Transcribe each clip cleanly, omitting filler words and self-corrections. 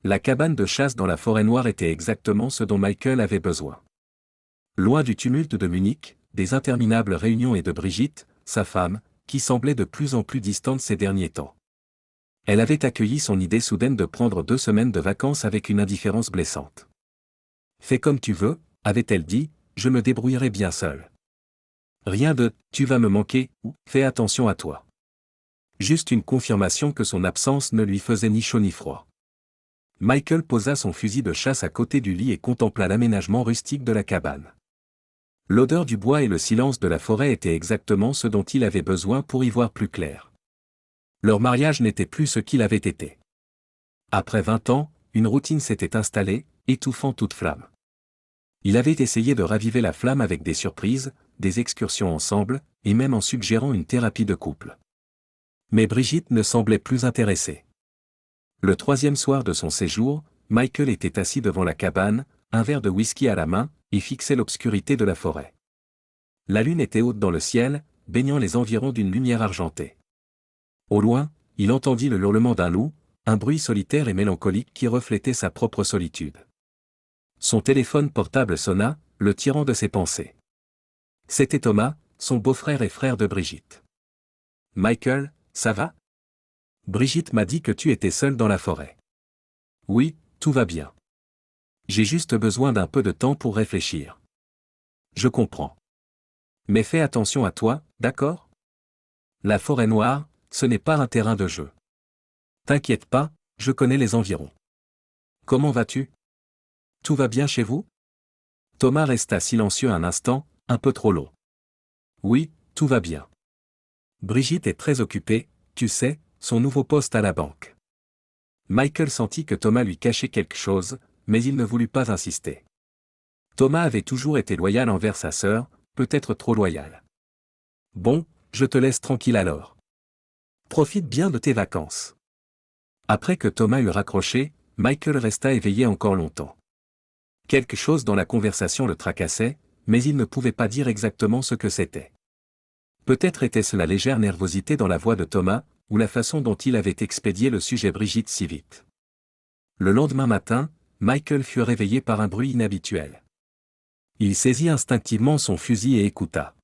La cabane de chasse dans la forêt noire était exactement ce dont Michael avait besoin. Loin du tumulte de Munich, des interminables réunions et de Brigitte, sa femme, qui semblait de plus en plus distante ces derniers temps. Elle avait accueilli son idée soudaine de prendre 2 semaines de vacances avec une indifférence blessante. « Fais comme tu veux », avait-elle dit, « je me débrouillerai bien seule. Rien de « tu vas me manquer » ou « fais attention à toi ». Juste une confirmation que son absence ne lui faisait ni chaud ni froid. Michael posa son fusil de chasse à côté du lit et contempla l'aménagement rustique de la cabane. L'odeur du bois et le silence de la forêt étaient exactement ce dont il avait besoin pour y voir plus clair. Leur mariage n'était plus ce qu'il avait été. Après 20 ans, une routine s'était installée, étouffant toute flamme. Il avait essayé de raviver la flamme avec des surprises, des excursions ensemble, et même en suggérant une thérapie de couple. Mais Brigitte ne semblait plus intéressée. Le 3e soir de son séjour, Michael était assis devant la cabane, un verre de whisky à la main, et fixait l'obscurité de la forêt. La lune était haute dans le ciel, baignant les environs d'une lumière argentée. Au loin, il entendit le hurlement d'un loup, un bruit solitaire et mélancolique qui reflétait sa propre solitude. Son téléphone portable sonna, le tirant de ses pensées. C'était Thomas, son beau-frère et frère de Brigitte. « Michael, ça va ? Brigitte m'a dit que tu étais seul dans la forêt. » « Oui, tout va bien. J'ai juste besoin d'un peu de temps pour réfléchir. »« Je comprends. Mais fais attention à toi, d'accord ? La forêt noire, ce n'est pas un terrain de jeu. T'inquiète pas, je connais les environs. Comment vas-tu ? Tout va bien chez vous ? » Thomas resta silencieux un instant, un peu trop long. « Oui, tout va bien. Brigitte est très occupée, tu sais, son nouveau poste à la banque. » Michael sentit que Thomas lui cachait quelque chose, mais il ne voulut pas insister. Thomas avait toujours été loyal envers sa sœur, peut-être trop loyal. « Bon, je te laisse tranquille alors. Profite bien de tes vacances. » Après que Thomas eut raccroché, Michael resta éveillé encore longtemps. Quelque chose dans la conversation le tracassait, mais il ne pouvait pas dire exactement ce que c'était. Peut-être était-ce la légère nervosité dans la voix de Thomas, ou la façon dont il avait expédié le sujet Brigitte si vite. Le lendemain matin, Michael fut réveillé par un bruit inhabituel. Il saisit instinctivement son fusil et écouta.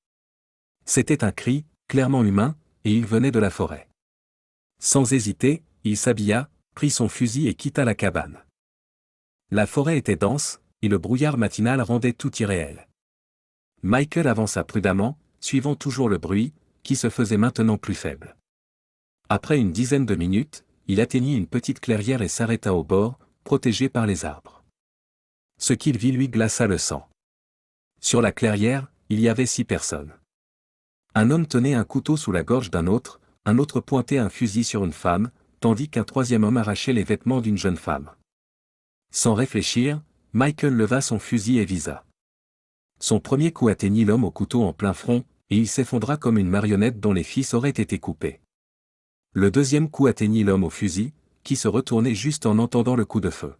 C'était un cri, clairement humain, et il venait de la forêt. Sans hésiter, il s'habilla, prit son fusil et quitta la cabane. La forêt était dense, et le brouillard matinal rendait tout irréel. Michael avança prudemment, suivant toujours le bruit, qui se faisait maintenant plus faible. Après une dizaine de minutes, il atteignit une petite clairière et s'arrêta au bord, protégé par les arbres. Ce qu'il vit lui glaça le sang. Sur la clairière, il y avait 6 personnes. Un homme tenait un couteau sous la gorge d'un autre, un autre pointait un fusil sur une femme, tandis qu'un 3e homme arrachait les vêtements d'une jeune femme. Sans réfléchir, Michael leva son fusil et visa. Son premier coup atteignit l'homme au couteau en plein front, et il s'effondra comme une marionnette dont les fils auraient été coupés. Le 2e coup atteignit l'homme au fusil, qui se retournait juste en entendant le coup de feu.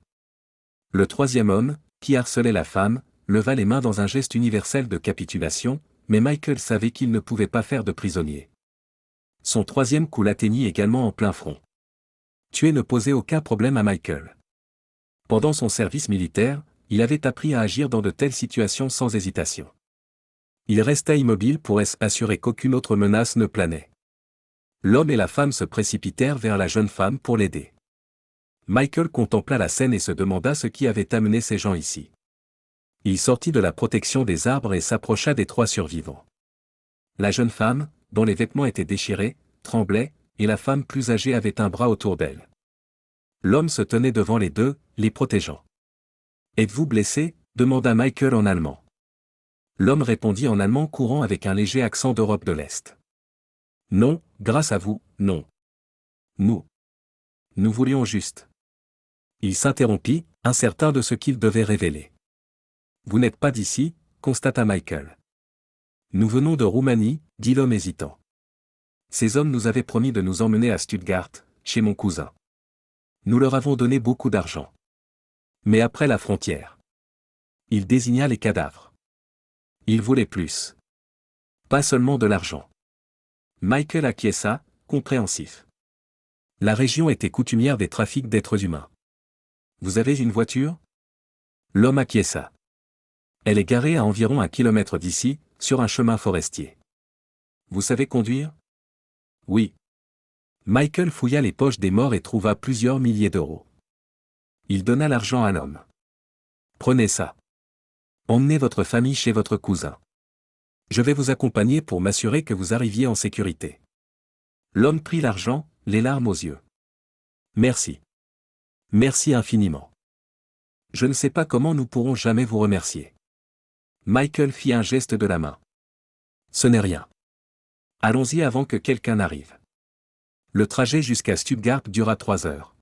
Le 3e homme, qui harcelait la femme, leva les mains dans un geste universel de capitulation, mais Michael savait qu'il ne pouvait pas faire de prisonnier. Son 3e coup l'atteignit également en plein front. Tuer ne posait aucun problème à Michael. Pendant son service militaire, il avait appris à agir dans de telles situations sans hésitation. Il resta immobile pour s'assurer qu'aucune autre menace ne planait. L'homme et la femme se précipitèrent vers la jeune femme pour l'aider. Michael contempla la scène et se demanda ce qui avait amené ces gens ici. Il sortit de la protection des arbres et s'approcha des 3 survivants. La jeune femme, dont les vêtements étaient déchirés, tremblait, et la femme plus âgée avait un bras autour d'elle. L'homme se tenait devant les deux, les protégeant. « Êtes-vous blessé ?» demanda Michael en allemand. L'homme répondit en allemand courant avec un léger accent d'Europe de l'Est. « Non, grâce à vous, non. Nous voulions juste. » Il s'interrompit, incertain de ce qu'il devait révéler. « Vous n'êtes pas d'ici ?» constata Michael. « Nous venons de Roumanie » dit l'homme hésitant. « Ces hommes nous avaient promis de nous emmener à Stuttgart, chez mon cousin. Nous leur avons donné beaucoup d'argent. Mais après la frontière. » Il désigna les cadavres. Ils voulaient plus. Pas seulement de l'argent. Michael acquiesça, compréhensif. La région était coutumière des trafics d'êtres humains. Vous avez une voiture? L'homme acquiesça. Elle est garée à environ 1 kilomètre d'ici, sur un chemin forestier. Vous savez conduire? Oui. Michael fouilla les poches des morts et trouva plusieurs milliers d'euros. Il donna l'argent à l'homme. Prenez ça. Emmenez votre famille chez votre cousin. Je vais vous accompagner pour m'assurer que vous arriviez en sécurité. L'homme prit l'argent, les larmes aux yeux. Merci. Merci infiniment. Je ne sais pas comment nous pourrons jamais vous remercier. Michael fit un geste de la main. Ce n'est rien. Allons-y avant que quelqu'un n'arrive. Le trajet jusqu'à Stuttgart dura 3 heures.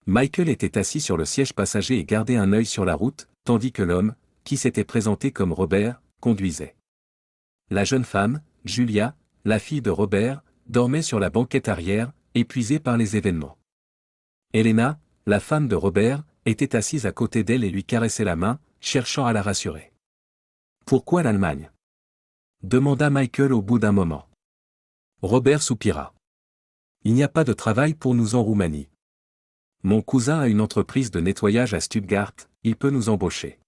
Michael était assis sur le siège passager et gardait un œil sur la route, tandis que l'homme, qui s'était présenté comme Robert, conduisait. La jeune femme, Julia, la fille de Robert, dormait sur la banquette arrière, épuisée par les événements. Elena, la femme de Robert, était assise à côté d'elle et lui caressait la main, cherchant à la rassurer. Pourquoi l'Allemagne? Demanda Michael au bout d'un moment. Robert soupira. Il n'y a pas de travail pour nous en Roumanie. Mon cousin a une entreprise de nettoyage à Stuttgart, il peut nous embaucher.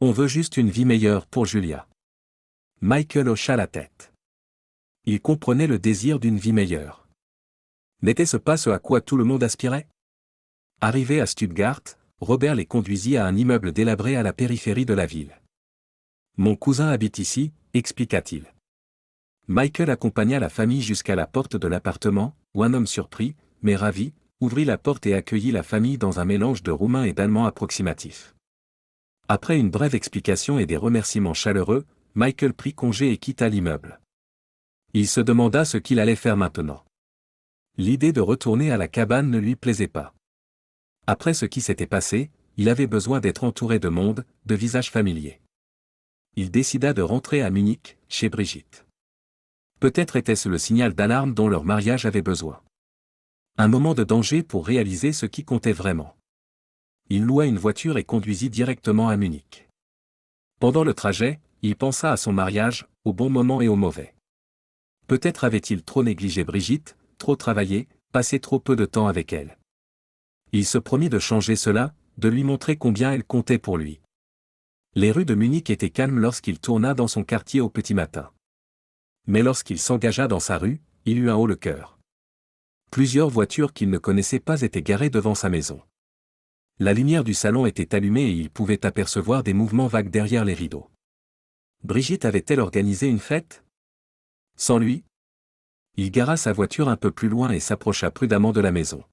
On veut juste une vie meilleure pour Julia. Michael hocha la tête. Il comprenait le désir d'une vie meilleure. N'était-ce pas ce à quoi tout le monde aspirait? Arrivé à Stuttgart, Robert les conduisit à un immeuble délabré à la périphérie de la ville. Mon cousin habite ici, expliqua-t-il. Michael accompagna la famille jusqu'à la porte de l'appartement, où un homme surpris, mais ravi, ouvrit la porte et accueillit la famille dans un mélange de roumain et d'allemand approximatif. Après une brève explication et des remerciements chaleureux, Michael prit congé et quitta l'immeuble. Il se demanda ce qu'il allait faire maintenant. L'idée de retourner à la cabane ne lui plaisait pas. Après ce qui s'était passé, il avait besoin d'être entouré de monde, de visages familiers. Il décida de rentrer à Munich, chez Brigitte. Peut-être était-ce le signal d'alarme dont leur mariage avait besoin. Un moment de danger pour réaliser ce qui comptait vraiment. Il loua une voiture et conduisit directement à Munich. Pendant le trajet, il pensa à son mariage, au bon moment et au mauvais. Peut-être avait-il trop négligé Brigitte, trop travaillé, passé trop peu de temps avec elle. Il se promit de changer cela, de lui montrer combien elle comptait pour lui. Les rues de Munich étaient calmes lorsqu'il tourna dans son quartier au petit matin. Mais lorsqu'il s'engagea dans sa rue, il eut un haut le cœur. Plusieurs voitures qu'il ne connaissait pas étaient garées devant sa maison. La lumière du salon était allumée et il pouvait apercevoir des mouvements vagues derrière les rideaux. Brigitte avait-elle organisé une fête? Sans lui? Il gara sa voiture un peu plus loin et s'approcha prudemment de la maison.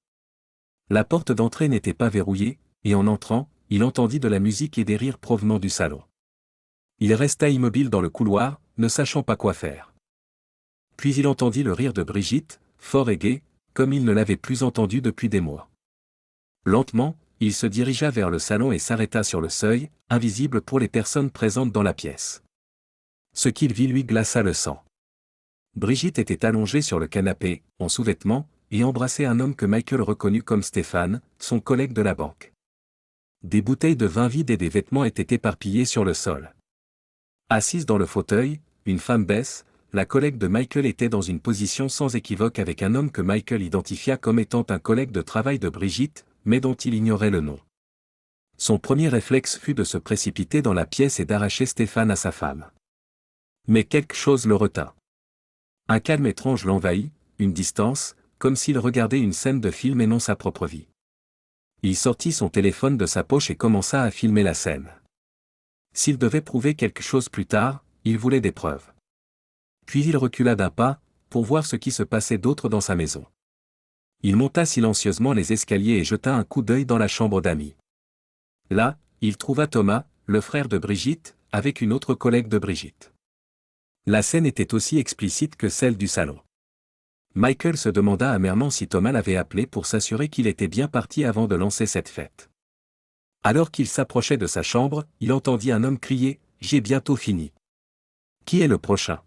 La porte d'entrée n'était pas verrouillée, et en entrant, il entendit de la musique et des rires provenant du salon. Il resta immobile dans le couloir, ne sachant pas quoi faire. Puis il entendit le rire de Brigitte, fort et gai, comme il ne l'avait plus entendu depuis des mois. Lentement, il se dirigea vers le salon et s'arrêta sur le seuil, invisible pour les personnes présentes dans la pièce. Ce qu'il vit lui glaça le sang. Brigitte était allongée sur le canapé, en sous-vêtements, et embrassait un homme que Michael reconnut comme Stéphane, son collègue de la banque. Des bouteilles de vin vides et des vêtements étaient éparpillés sur le sol. Assise dans le fauteuil, une femme baisse, la collègue de Michael était dans une position sans équivoque avec un homme que Michael identifia comme étant un collègue de travail de Brigitte, mais dont il ignorait le nom. Son premier réflexe fut de se précipiter dans la pièce et d'arracher Stéphane à sa femme. Mais quelque chose le retint. Un calme étrange l'envahit, une distance, comme s'il regardait une scène de film et non sa propre vie. Il sortit son téléphone de sa poche et commença à filmer la scène. S'il devait prouver quelque chose plus tard, il voulait des preuves. Puis il recula d'un pas, pour voir ce qui se passait d'autre dans sa maison. Il monta silencieusement les escaliers et jeta un coup d'œil dans la chambre d'amis. Là, il trouva Thomas, le frère de Brigitte, avec une autre collègue de Brigitte. La scène était aussi explicite que celle du salon. Michael se demanda amèrement si Thomas l'avait appelé pour s'assurer qu'il était bien parti avant de lancer cette fête. Alors qu'il s'approchait de sa chambre, il entendit un homme crier « J'ai bientôt fini ». Qui est le prochain?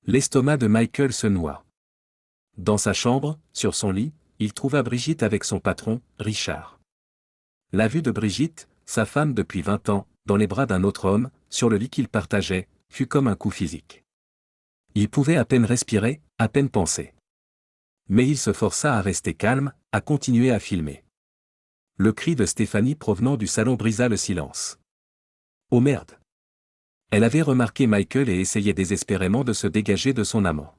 L'estomac de Michael se noua. Dans sa chambre, sur son lit, il trouva Brigitte avec son patron, Richard. La vue de Brigitte, sa femme depuis 20 ans, dans les bras d'un autre homme, sur le lit qu'ils partageaient, fut comme un coup physique. Il pouvait à peine respirer, à peine penser. Mais il se força à rester calme, à continuer à filmer. Le cri de Stéphanie provenant du salon brisa le silence. Oh merde! Elle avait remarqué Michael et essayait désespérément de se dégager de son amant.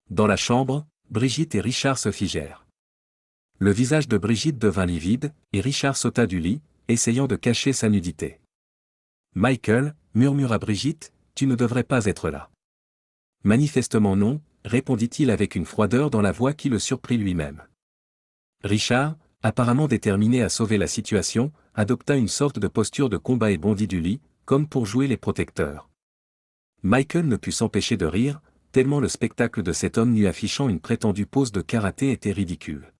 Dans la chambre, Brigitte et Richard se figèrent. Le visage de Brigitte devint livide, et Richard sauta du lit, essayant de cacher sa nudité. Michael, murmura Brigitte, tu ne devrais pas être là. Manifestement non, répondit-il avec une froideur dans la voix qui le surprit lui-même. Richard, apparemment déterminé à sauver la situation, adopta une sorte de posture de combat et bondit du lit, comme pour jouer les protecteurs. Michael ne put s'empêcher de rire, tellement le spectacle de cet homme nu affichant une prétendue pose de karaté était ridicule.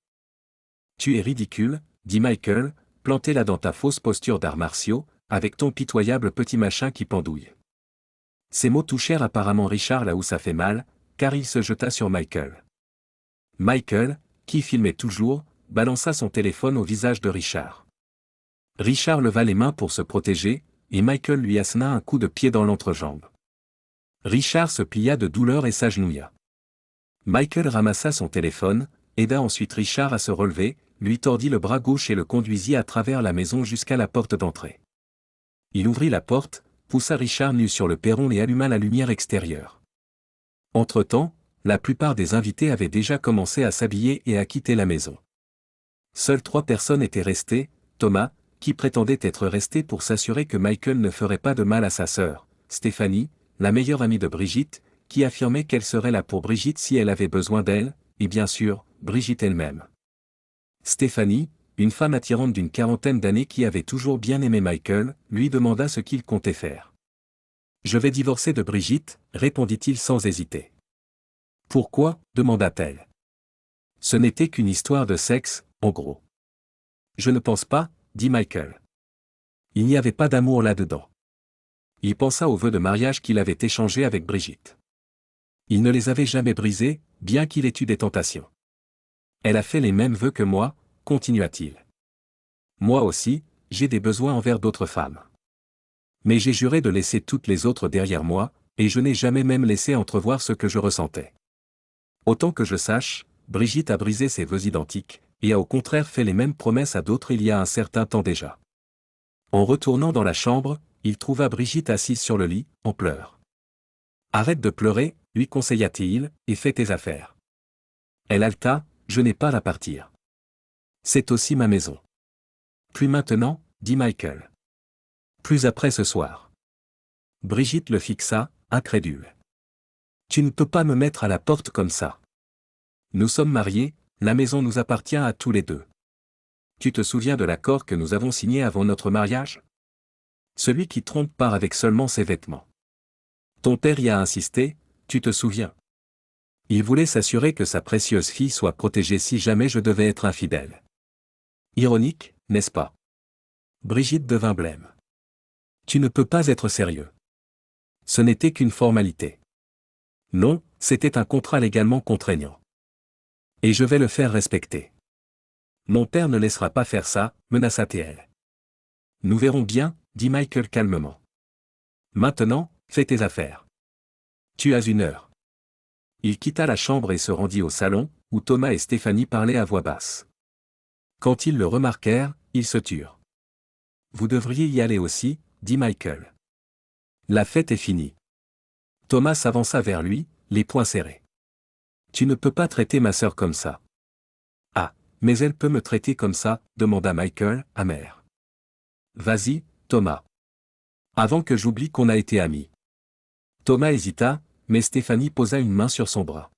Tu es ridicule, dit Michael, plantez là dans ta fausse posture d'arts martiaux, avec ton pitoyable petit machin qui pendouille. Ces mots touchèrent apparemment Richard là où ça fait mal, car il se jeta sur Michael. Michael, qui filmait toujours, balança son téléphone au visage de Richard. Richard leva les mains pour se protéger, et Michael lui assena un coup de pied dans l'entrejambe. Richard se plia de douleur et s'agenouilla. Michael ramassa son téléphone, aida ensuite Richard à se relever, lui tordit le bras gauche et le conduisit à travers la maison jusqu'à la porte d'entrée. Il ouvrit la porte, poussa Richard nu sur le perron et alluma la lumière extérieure. Entre-temps, la plupart des invités avaient déjà commencé à s'habiller et à quitter la maison. Seules 3 personnes étaient restées, Thomas, qui prétendait être resté pour s'assurer que Michael ne ferait pas de mal à sa sœur, Stéphanie, la meilleure amie de Brigitte, qui affirmait qu'elle serait là pour Brigitte si elle avait besoin d'elle, et bien sûr, Brigitte elle-même. Stéphanie, une femme attirante d'une 40aine d'années qui avait toujours bien aimé Michael, lui demanda ce qu'il comptait faire. « Je vais divorcer de Brigitte, répondit-il sans hésiter. « Pourquoi » demanda-t-elle. « Ce n'était qu'une histoire de sexe, en gros. »« Je ne pense pas, » dit Michael. Il n'y avait pas d'amour là-dedans. Il pensa aux vœux de mariage qu'il avait échangés avec Brigitte. Il ne les avait jamais brisés, bien qu'il ait eu des tentations. Elle a fait les mêmes vœux que moi, continua-t-il. Moi aussi, j'ai des besoins envers d'autres femmes. Mais j'ai juré de laisser toutes les autres derrière moi, et je n'ai jamais même laissé entrevoir ce que je ressentais. Autant que je sache, Brigitte a brisé ses vœux identiques, et a au contraire fait les mêmes promesses à d'autres il y a un certain temps déjà. En retournant dans la chambre, il trouva Brigitte assise sur le lit, en pleurs. « Arrête de pleurer, lui conseilla-t-il, et fais tes affaires. » Elle haleta, « Je n'ai pas à partir. C'est aussi ma maison. » « Plus maintenant, » dit Michael. « Plus après ce soir. » Brigitte le fixa, incrédule. « Tu ne peux pas me mettre à la porte comme ça. Nous sommes mariés, la maison nous appartient à tous les deux. Tu te souviens de l'accord que nous avons signé avant notre mariage? Celui qui trompe part avec seulement ses vêtements. Ton père y a insisté, tu te souviens. Il voulait s'assurer que sa précieuse fille soit protégée si jamais je devais être infidèle. Ironique, n'est-ce pas? Brigitte devint blême. Tu ne peux pas être sérieux. Ce n'était qu'une formalité. Non, c'était un contrat légalement contraignant. Et je vais le faire respecter. Mon père ne laissera pas faire ça, menaça-t-elle. Nous verrons bien, dit Michael calmement. Maintenant, fais tes affaires. Tu as 1 heure. Il quitta la chambre et se rendit au salon, où Thomas et Stéphanie parlaient à voix basse. Quand ils le remarquèrent, ils se turent. Vous devriez y aller aussi, dit Michael. La fête est finie. Thomas s'avança vers lui, les poings serrés. Tu ne peux pas traiter ma sœur comme ça. Ah, mais elle peut me traiter comme ça, demanda Michael, amer. Vas-y, Thomas. Avant que j'oublie qu'on a été amis. Thomas hésita, mais Stéphanie posa une main sur son bras.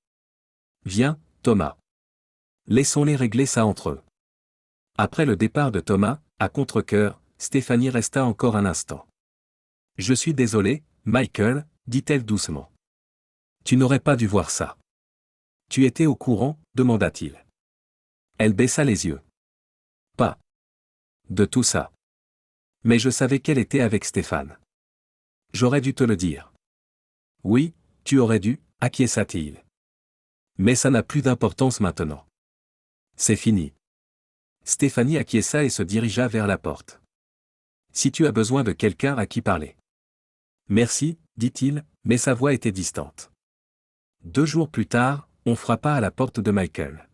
Viens, Thomas. Laissons-les régler ça entre eux. Après le départ de Thomas, à contre-cœur, Stéphanie resta encore un instant. Je suis désolé, Michael, dit-elle doucement. Tu n'aurais pas dû voir ça. Tu étais au courant, demanda-t-il. Elle baissa les yeux. Pas de tout ça. Mais je savais qu'elle était avec Stéphane. J'aurais dû te le dire. Oui, tu aurais dû, acquiesça-t-il. Mais ça n'a plus d'importance maintenant. C'est fini. Stéphanie acquiesça et se dirigea vers la porte. Si tu as besoin de quelqu'un à qui parler. Merci, dit-il, mais sa voix était distante. 2 jours plus tard, on frappa à la porte de Michael.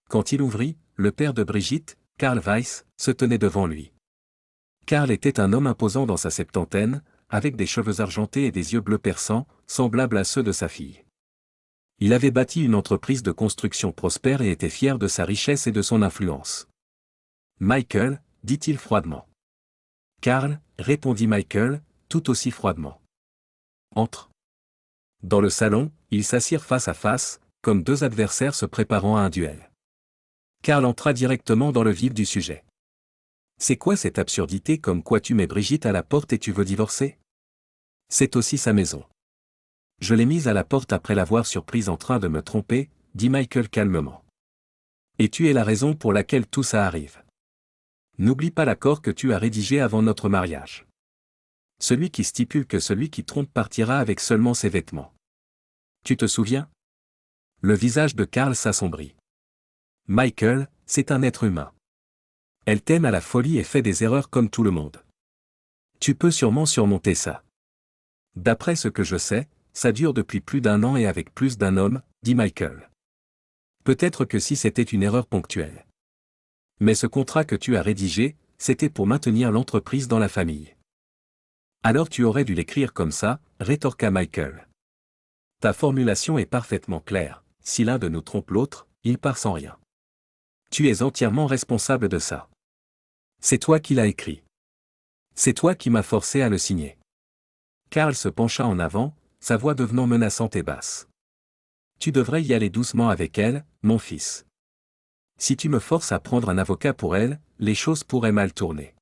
Quand il ouvrit, le père de Brigitte, Carl Weiss, se tenait devant lui. Carl était un homme imposant dans sa septantaine, avec des cheveux argentés et des yeux bleus perçants, semblables à ceux de sa fille. Il avait bâti une entreprise de construction prospère et était fier de sa richesse et de son influence. Michael, dit-il froidement. Carl, répondit Michael, tout aussi froidement. Entre. Dans le salon, ils s'assirent face à face, comme deux adversaires se préparant à un duel. Carl entra directement dans le vif du sujet. C'est quoi cette absurdité comme quoi tu mets Brigitte à la porte et tu veux divorcer? C'est aussi sa maison. Je l'ai mise à la porte après l'avoir surprise en train de me tromper, dit Michael calmement. Et tu es la raison pour laquelle tout ça arrive. N'oublie pas l'accord que tu as rédigé avant notre mariage. Celui qui stipule que celui qui trompe partira avec seulement ses vêtements. Tu te souviens? Le visage de Carl s'assombrit. Michael, c'est un être humain. Elle t'aime à la folie et fait des erreurs comme tout le monde. Tu peux sûrement surmonter ça. D'après ce que je sais, ça dure depuis plus d'1 an et avec plus d'un homme, dit Michael. Peut-être que si c'était une erreur ponctuelle. Mais ce contrat que tu as rédigé, c'était pour maintenir l'entreprise dans la famille. Alors tu aurais dû l'écrire comme ça, rétorqua Michael. Ta formulation est parfaitement claire, si l'un de nous trompe l'autre, il part sans rien. Tu es entièrement responsable de ça. C'est toi qui l'as écrit. C'est toi qui m'as forcé à le signer. Carl se pencha en avant, sa voix devenant menaçante et basse. Tu devrais y aller doucement avec elle, mon fils. Si tu me forces à prendre un avocat pour elle, les choses pourraient mal tourner.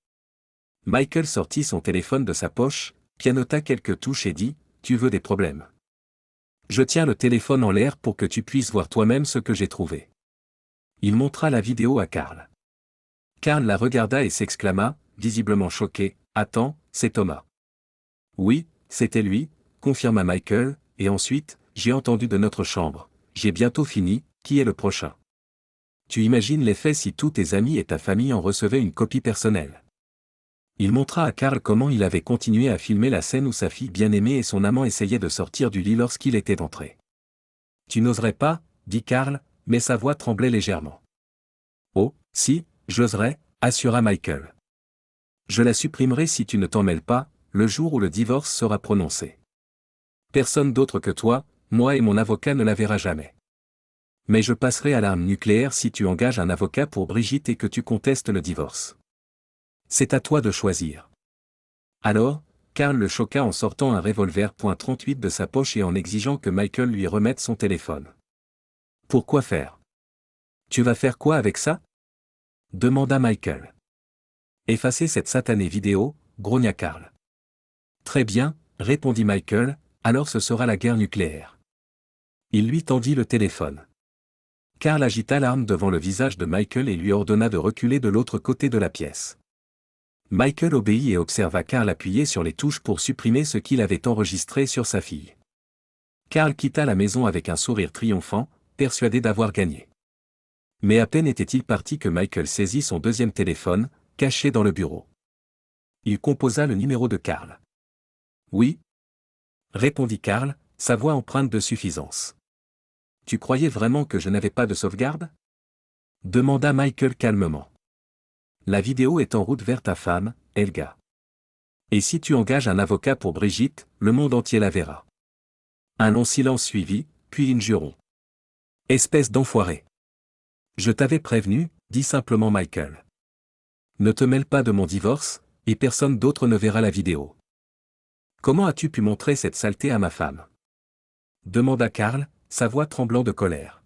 Michael sortit son téléphone de sa poche, pianota quelques touches et dit, tu veux des problèmes. Je tiens le téléphone en l'air pour que tu puisses voir toi-même ce que j'ai trouvé. Il montra la vidéo à Carl. Carl la regarda et s'exclama, visiblement choqué, attends, c'est Thomas. Oui, c'était lui, confirma Michael, et ensuite, j'ai entendu de notre chambre, j'ai bientôt fini, qui est le prochain? Tu imagines l'effet si tous tes amis et ta famille en recevaient une copie personnelle. Il montra à Carl comment il avait continué à filmer la scène où sa fille bien-aimée et son amant essayaient de sortir du lit lorsqu'il était entré. Tu n'oserais pas, dit Carl, mais sa voix tremblait légèrement. Oh, si, j'oserais, assura Michael. Je la supprimerai si tu ne t'en mêles pas, le jour où le divorce sera prononcé. Personne d'autre que toi, moi et mon avocat ne la verra jamais. Mais je passerai à l'arme nucléaire si tu engages un avocat pour Brigitte et que tu contestes le divorce. C'est à toi de choisir. Alors, Carl le choqua en sortant un revolver .38 de sa poche et en exigeant que Michael lui remette son téléphone. Pourquoi faire? Tu vas faire quoi avec ça? Demanda Michael. Effacez cette satanée vidéo, grogna Carl. Très bien, répondit Michael, alors ce sera la guerre nucléaire. Il lui tendit le téléphone. Carl agita l'arme devant le visage de Michael et lui ordonna de reculer de l'autre côté de la pièce. Michael obéit et observa Carl appuyer sur les touches pour supprimer ce qu'il avait enregistré sur sa fille. Carl quitta la maison avec un sourire triomphant, persuadé d'avoir gagné. Mais à peine était-il parti que Michael saisit son deuxième téléphone, caché dans le bureau. Il composa le numéro de Carl. Oui, répondit Carl, sa voix empreinte de suffisance. Tu croyais vraiment que je n'avais pas de sauvegarde? Demanda Michael calmement. La vidéo est en route vers ta femme, Helga. Et si tu engages un avocat pour Brigitte, le monde entier la verra. Un long silence suivit, puis ils jureront. Espèce d'enfoiré. Je t'avais prévenu, dit simplement Michael. Ne te mêle pas de mon divorce, et personne d'autre ne verra la vidéo. Comment as-tu pu montrer cette saleté à ma femme? Demanda Carl, sa voix tremblant de colère.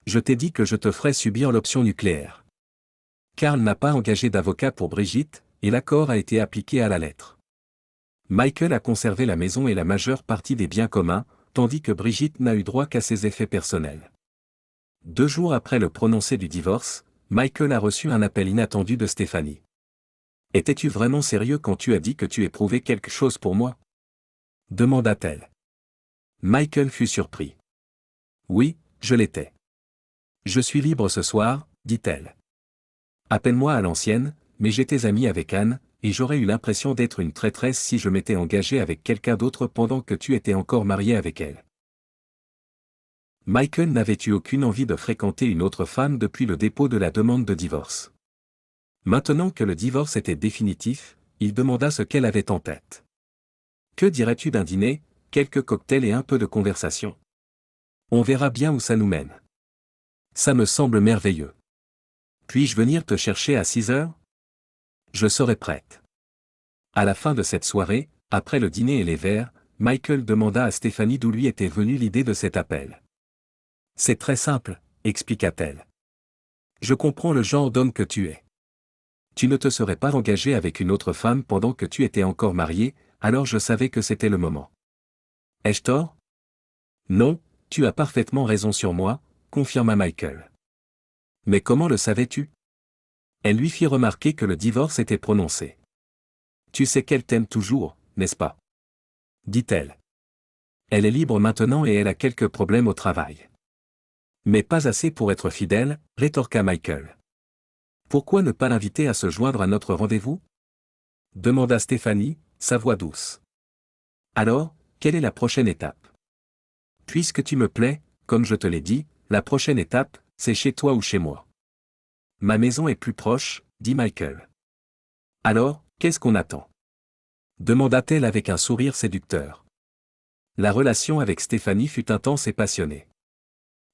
Je t'ai dit que je te ferais subir l'option nucléaire. Carl n'a pas engagé d'avocat pour Brigitte, et l'accord a été appliqué à la lettre. Michael a conservé la maison et la majeure partie des biens communs, tandis que Brigitte n'a eu droit qu'à ses effets personnels. 2 jours après le prononcé du divorce, Michael a reçu un appel inattendu de Stéphanie. Étais-tu vraiment sérieux quand tu as dit que tu éprouvais quelque chose pour moi? Demanda-t-elle. Michael fut surpris. Oui, je l'étais. Je suis libre ce soir, dit-elle. Appelle-moi à l'ancienne, mais j'étais amie avec Anne, et j'aurais eu l'impression d'être une traîtresse si je m'étais engagé avec quelqu'un d'autre pendant que tu étais encore marié avec elle. Michael n'avait eu aucune envie de fréquenter une autre femme depuis le dépôt de la demande de divorce. Maintenant que le divorce était définitif, il demanda ce qu'elle avait en tête. Que dirais-tu d'un dîner, quelques cocktails et un peu de conversation? On verra bien où ça nous mène. Ça me semble merveilleux. Puis-je venir te chercher à 6 heures? Je serai prête. À la fin de cette soirée, après le dîner et les verres, Michael demanda à Stéphanie d'où lui était venue l'idée de cet appel. C'est très simple, expliqua-t-elle. Je comprends le genre d'homme que tu es. Tu ne te serais pas engagé avec une autre femme pendant que tu étais encore marié, alors je savais que c'était le moment. Ai-je tort? Non, tu as parfaitement raison sur moi, confirma Michael. Mais comment le savais-tu? Elle lui fit remarquer que le divorce était prononcé. Tu sais qu'elle t'aime toujours, n'est-ce pas? Dit-elle. Elle est libre maintenant et elle a quelques problèmes au travail. Mais pas assez pour être fidèle, rétorqua Michael. Pourquoi ne pas l'inviter à se joindre à notre rendez-vous? Demanda Stéphanie, sa voix douce. Alors, quelle est la prochaine étape? Puisque tu me plais, comme je te l'ai dit, la prochaine étape, c'est chez toi ou chez moi. Ma maison est plus proche, dit Michael. Alors, qu'est-ce qu'on attend? Demanda-t-elle avec un sourire séducteur. La relation avec Stéphanie fut intense et passionnée.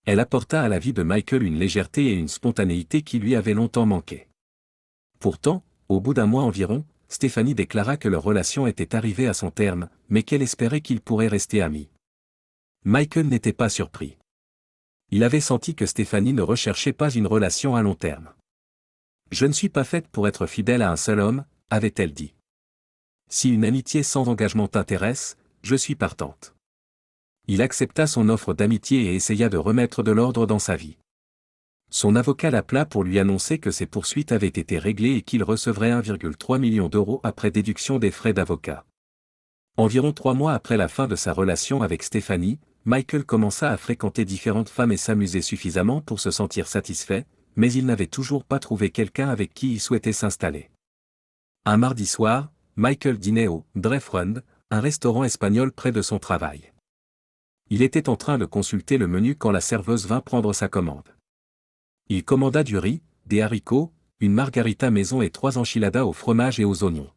Elle apporta à la vie de Michael une légèreté et une spontanéité qui lui avaient longtemps manqué. Pourtant, au bout d'un mois environ, Stéphanie déclara que leur relation était arrivée à son terme, mais qu'elle espérait qu'ils pourraient rester amis. Michael n'était pas surpris. Il avait senti que Stéphanie ne recherchait pas une relation à long terme. Je ne suis pas faite pour être fidèle à un seul homme, avait-elle dit. Si une amitié sans engagement t'intéresse, je suis partante. Il accepta son offre d'amitié et essaya de remettre de l'ordre dans sa vie. Son avocat l'appela pour lui annoncer que ses poursuites avaient été réglées et qu'il recevrait 1,3 million d'euros après déduction des frais d'avocat. Environ 3 mois après la fin de sa relation avec Stéphanie, Michael commença à fréquenter différentes femmes et s'amuser suffisamment pour se sentir satisfait, mais il n'avait toujours pas trouvé quelqu'un avec qui il souhaitait s'installer. Un mardi soir, Michael dînait au Drefrund, un restaurant espagnol près de son travail. Il était en train de consulter le menu quand la serveuse vint prendre sa commande. Il commanda du riz, des haricots, une margarita maison et 3 enchiladas au fromage et aux oignons.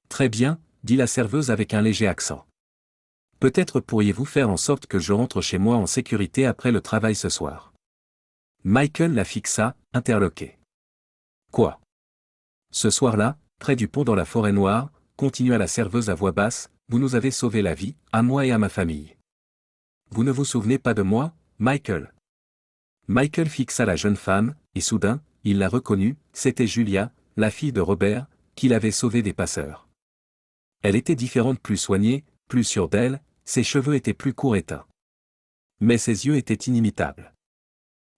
Très bien, dit la serveuse avec un léger accent. Peut-être pourriez-vous faire en sorte que je rentre chez moi en sécurité après le travail ce soir. Michael la fixa, interloqué. Quoi? Ce soir-là, près du pont dans la forêt noire, continua la serveuse à voix basse, vous nous avez sauvé la vie, à moi et à ma famille. Vous ne vous souvenez pas de moi, Michael? Michael fixa la jeune femme, et soudain, il la reconnut, c'était Julia, la fille de Robert, qui l'avait sauvée des passeurs. Elle était différente, plus soignée, plus sûre d'elle, ses cheveux étaient plus courts et teints. Mais ses yeux étaient inimitables.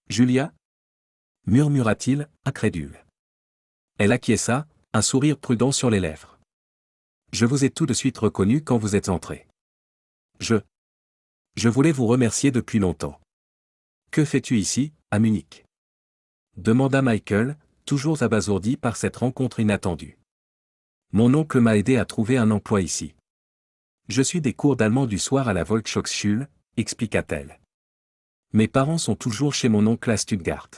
Julia? Murmura-t-il, incrédule. Elle acquiesça, un sourire prudent sur les lèvres. Je vous ai tout de suite reconnu quand vous êtes entré. Je voulais vous remercier depuis longtemps. Que fais-tu ici, à Munich? Demanda Michael, toujours abasourdi par cette rencontre inattendue. Mon oncle m'a aidé à trouver un emploi ici. Je suis des cours d'allemand du soir à la Volkshochschule, expliqua-t-elle. Mes parents sont toujours chez mon oncle à Stuttgart.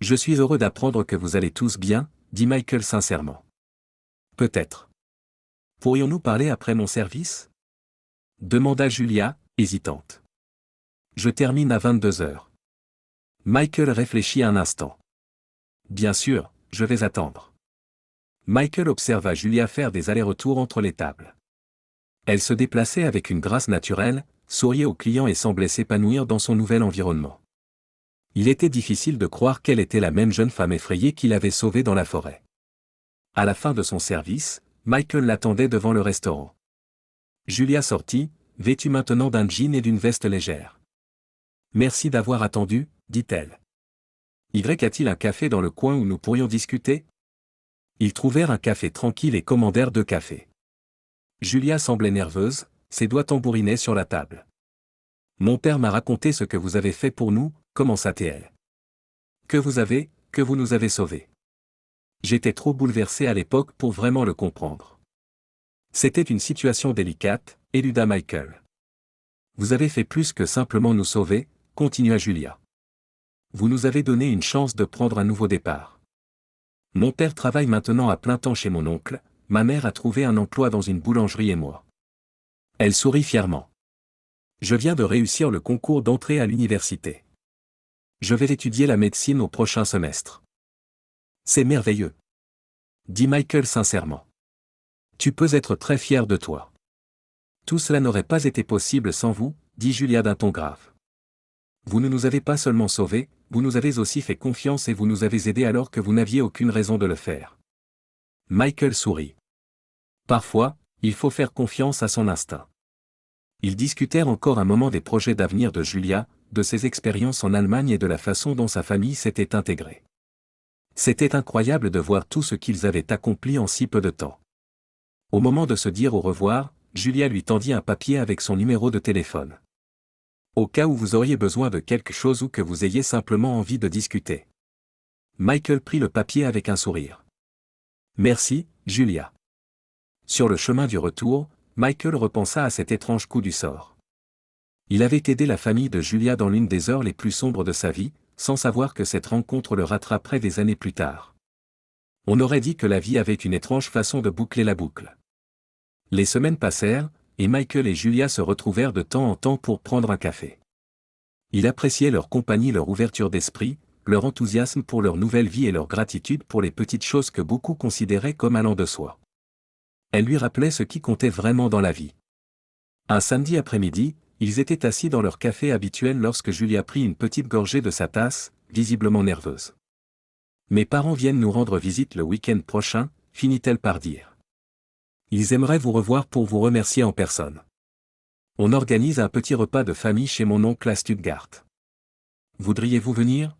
Je suis heureux d'apprendre que vous allez tous bien, dit Michael sincèrement. Peut-être. Pourrions-nous parler après mon service? Demanda Julia, hésitante. Je termine à 22 heures. Michael réfléchit un instant. Bien sûr, je vais attendre. Michael observa Julia faire des allers-retours entre les tables. Elle se déplaçait avec une grâce naturelle, souriait aux clients et semblait s'épanouir dans son nouvel environnement. Il était difficile de croire qu'elle était la même jeune femme effrayée qu'il avait sauvée dans la forêt. À la fin de son service, Michael l'attendait devant le restaurant. Julia sortit, vêtue maintenant d'un jean et d'une veste légère. Merci d'avoir attendu, dit-elle. Y a-t-il un café dans le coin où nous pourrions discuter? Ils trouvèrent un café tranquille et commandèrent 2 cafés. Julia semblait nerveuse, ses doigts tambourinaient sur la table. Mon père m'a raconté ce que vous avez fait pour nous, commença-t-elle. Que vous nous avez sauvés. J'étais trop bouleversé à l'époque pour vraiment le comprendre. C'était une situation délicate, éluda Michael. Vous avez fait plus que simplement nous sauver, continua Julia. Vous nous avez donné une chance de prendre un nouveau départ. Mon père travaille maintenant à plein temps chez mon oncle, ma mère a trouvé un emploi dans une boulangerie et moi. Elle sourit fièrement. Je viens de réussir le concours d'entrée à l'université. Je vais étudier la médecine au prochain semestre. C'est merveilleux, dit Michael sincèrement. Tu peux être très fier de toi. Tout cela n'aurait pas été possible sans vous, dit Julia d'un ton grave. Vous ne nous avez pas seulement sauvés, vous nous avez aussi fait confiance et vous nous avez aidés alors que vous n'aviez aucune raison de le faire. Michael sourit. Parfois, il faut faire confiance à son instinct. Ils discutèrent encore un moment des projets d'avenir de Julia, de ses expériences en Allemagne et de la façon dont sa famille s'était intégrée. C'était incroyable de voir tout ce qu'ils avaient accompli en si peu de temps. Au moment de se dire au revoir, Julia lui tendit un papier avec son numéro de téléphone. Au cas où vous auriez besoin de quelque chose ou que vous ayez simplement envie de discuter. Michael prit le papier avec un sourire. Merci, Julia. Sur le chemin du retour, Michael repensa à cet étrange coup du sort. Il avait aidé la famille de Julia dans l'une des heures les plus sombres de sa vie, sans savoir que cette rencontre le rattraperait des années plus tard. On aurait dit que la vie avait une étrange façon de boucler la boucle. Les semaines passèrent, et Michael et Julia se retrouvèrent de temps en temps pour prendre un café. Il appréciait leur compagnie, leur ouverture d'esprit, leur enthousiasme pour leur nouvelle vie et leur gratitude pour les petites choses que beaucoup considéraient comme allant de soi. Elle lui rappelait ce qui comptait vraiment dans la vie. Un samedi après-midi, ils étaient assis dans leur café habituel lorsque Julia prit une petite gorgée de sa tasse, visiblement nerveuse. « Mes parents viennent nous rendre visite le week-end prochain », finit-elle par dire. Ils aimeraient vous revoir pour vous remercier en personne. On organise un petit repas de famille chez mon oncle à Stuttgart. Voudriez-vous venir?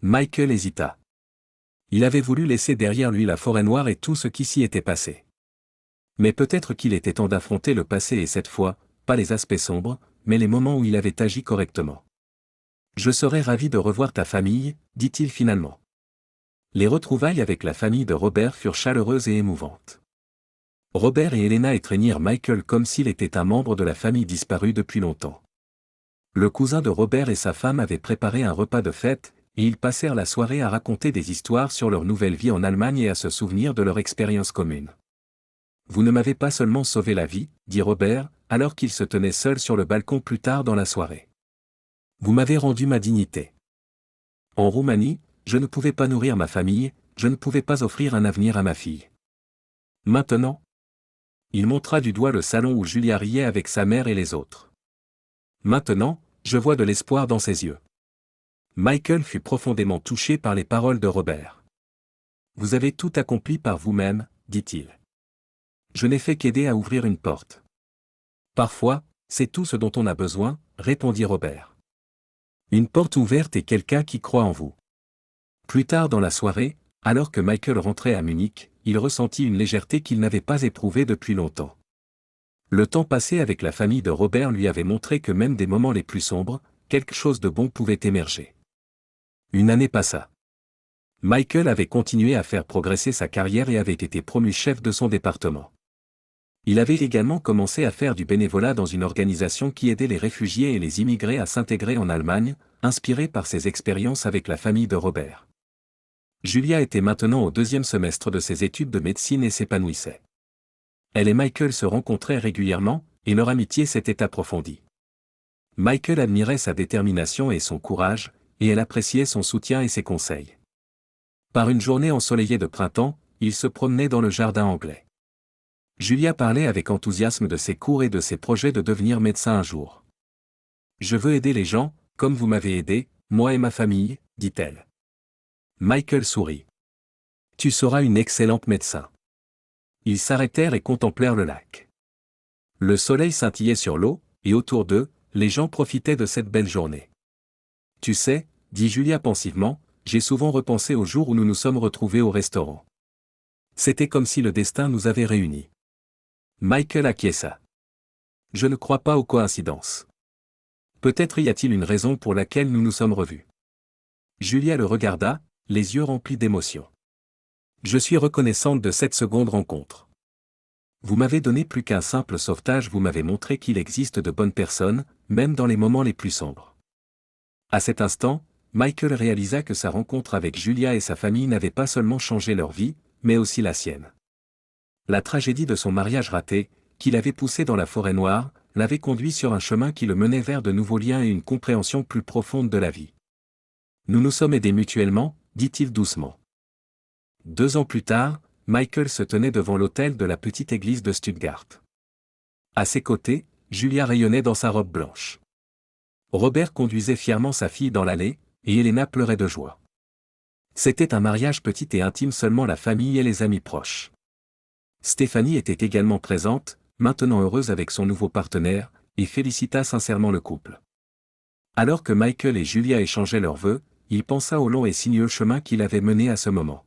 Michael hésita. Il avait voulu laisser derrière lui la forêt noire et tout ce qui s'y était passé. Mais peut-être qu'il était temps d'affronter le passé et cette fois, pas les aspects sombres, mais les moments où il avait agi correctement. Je serais ravi de revoir ta famille, dit-il finalement. Les retrouvailles avec la famille de Robert furent chaleureuses et émouvantes. Robert et Elena étreignirent Michael comme s'il était un membre de la famille disparu depuis longtemps. Le cousin de Robert et sa femme avaient préparé un repas de fête, et ils passèrent la soirée à raconter des histoires sur leur nouvelle vie en Allemagne et à se souvenir de leur expérience commune. « Vous ne m'avez pas seulement sauvé la vie, » dit Robert, alors qu'il se tenait seul sur le balcon plus tard dans la soirée. « Vous m'avez rendu ma dignité. En Roumanie, je ne pouvais pas nourrir ma famille, je ne pouvais pas offrir un avenir à ma fille. Maintenant, il montra du doigt le salon où Julia riait avec sa mère et les autres. Maintenant, je vois de l'espoir dans ses yeux. Michael fut profondément touché par les paroles de Robert. Vous avez tout accompli par vous-même, dit-il. Je n'ai fait qu'aider à ouvrir une porte. Parfois, c'est tout ce dont on a besoin, répondit Robert. Une porte ouverte et quelqu'un qui croit en vous. Plus tard dans la soirée, alors que Michael rentrait à Munich, il ressentit une légèreté qu'il n'avait pas éprouvée depuis longtemps. Le temps passé avec la famille de Robert lui avait montré que même des moments les plus sombres, quelque chose de bon pouvait émerger. Une année passa. Michael avait continué à faire progresser sa carrière et avait été promu chef de son département. Il avait également commencé à faire du bénévolat dans une organisation qui aidait les réfugiés et les immigrés à s'intégrer en Allemagne, inspiré par ses expériences avec la famille de Robert. Julia était maintenant au 2e semestre de ses études de médecine et s'épanouissait. Elle et Michael se rencontraient régulièrement, et leur amitié s'était approfondie. Michael admirait sa détermination et son courage, et elle appréciait son soutien et ses conseils. Par une journée ensoleillée de printemps, ils se promenaient dans le jardin anglais. Julia parlait avec enthousiasme de ses cours et de ses projets de devenir médecin un jour. « Je veux aider les gens, comme vous m'avez aidé, moi et ma famille, » dit-elle. Michael sourit. « Tu seras une excellente médecin. » Ils s'arrêtèrent et contemplèrent le lac. Le soleil scintillait sur l'eau, et autour d'eux, les gens profitaient de cette belle journée. « Tu sais, » dit Julia pensivement, « j'ai souvent repensé au jour où nous nous sommes retrouvés au restaurant. C'était comme si le destin nous avait réunis. » Michael acquiesça. « Je ne crois pas aux coïncidences. Peut-être y a-t-il une raison pour laquelle nous nous sommes revus. » Julia le regarda, les yeux remplis d'émotion. « Je suis reconnaissante de cette seconde rencontre. Vous m'avez donné plus qu'un simple sauvetage, vous m'avez montré qu'il existe de bonnes personnes, même dans les moments les plus sombres. » À cet instant, Michael réalisa que sa rencontre avec Julia et sa famille n'avait pas seulement changé leur vie, mais aussi la sienne. La tragédie de son mariage raté, qui l'avait poussé dans la forêt noire, l'avait conduit sur un chemin qui le menait vers de nouveaux liens et une compréhension plus profonde de la vie. Nous nous sommes aidés mutuellement, dit-il doucement. 2 ans plus tard, Michael se tenait devant l'autel de la petite église de Stuttgart. À ses côtés, Julia rayonnait dans sa robe blanche. Robert conduisait fièrement sa fille dans l'allée, et Helena pleurait de joie. C'était un mariage petit et intime, seulement la famille et les amis proches. Stéphanie était également présente, maintenant heureuse avec son nouveau partenaire, et félicita sincèrement le couple. Alors que Michael et Julia échangeaient leurs vœux, il pensa au long et sinueux chemin qu'il avait mené à ce moment.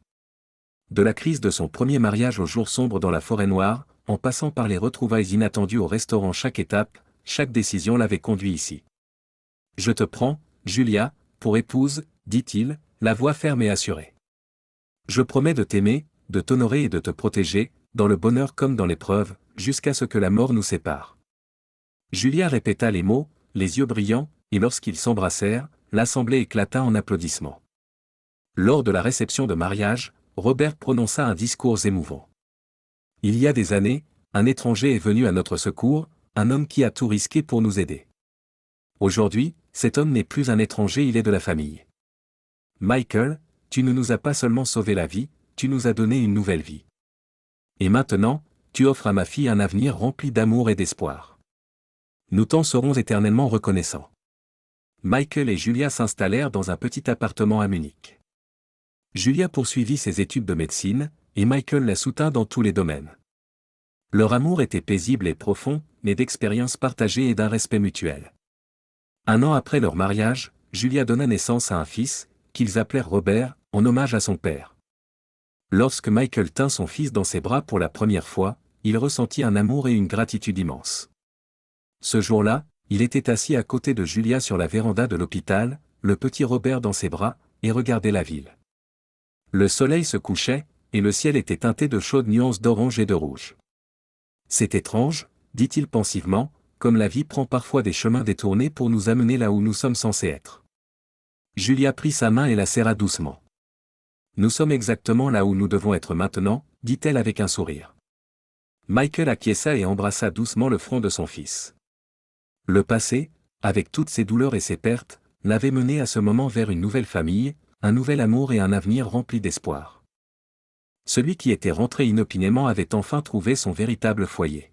De la crise de son premier mariage au jour sombre dans la forêt noire, en passant par les retrouvailles inattendues au restaurant, chaque étape, chaque décision l'avait conduit ici. « Je te prends, Julia, pour épouse, dit-il, la voix ferme et assurée. Je promets de t'aimer, de t'honorer et de te protéger, dans le bonheur comme dans l'épreuve, jusqu'à ce que la mort nous sépare. » Julia répéta les mots, les yeux brillants, et lorsqu'ils s'embrassèrent, l'assemblée éclata en applaudissements. Lors de la réception de mariage, Robert prononça un discours émouvant. Il y a des années, un étranger est venu à notre secours, un homme qui a tout risqué pour nous aider. Aujourd'hui, cet homme n'est plus un étranger, il est de la famille. Michael, tu ne nous as pas seulement sauvé la vie, tu nous as donné une nouvelle vie. Et maintenant, tu offres à ma fille un avenir rempli d'amour et d'espoir. Nous t'en serons éternellement reconnaissants. Michael et Julia s'installèrent dans un petit appartement à Munich. Julia poursuivit ses études de médecine, et Michael la soutint dans tous les domaines. Leur amour était paisible et profond, mais d'expériences partagées et d'un respect mutuel. 1 an après leur mariage, Julia donna naissance à un fils, qu'ils appelèrent Robert, en hommage à son père. Lorsque Michael tint son fils dans ses bras pour la première fois, il ressentit un amour et une gratitude immenses. Ce jour-là, il était assis à côté de Julia sur la véranda de l'hôpital, le petit Robert dans ses bras, et regardait la ville. Le soleil se couchait, et le ciel était teinté de chaudes nuances d'orange et de rouge. C'est étrange, dit-il pensivement, comme la vie prend parfois des chemins détournés pour nous amener là où nous sommes censés être. Julia prit sa main et la serra doucement. Nous sommes exactement là où nous devons être maintenant, dit-elle avec un sourire. Michael acquiesça et embrassa doucement le front de son fils. Le passé, avec toutes ses douleurs et ses pertes, l'avait mené à ce moment vers une nouvelle famille, un nouvel amour et un avenir rempli d'espoir. Celui qui était rentré inopinément avait enfin trouvé son véritable foyer.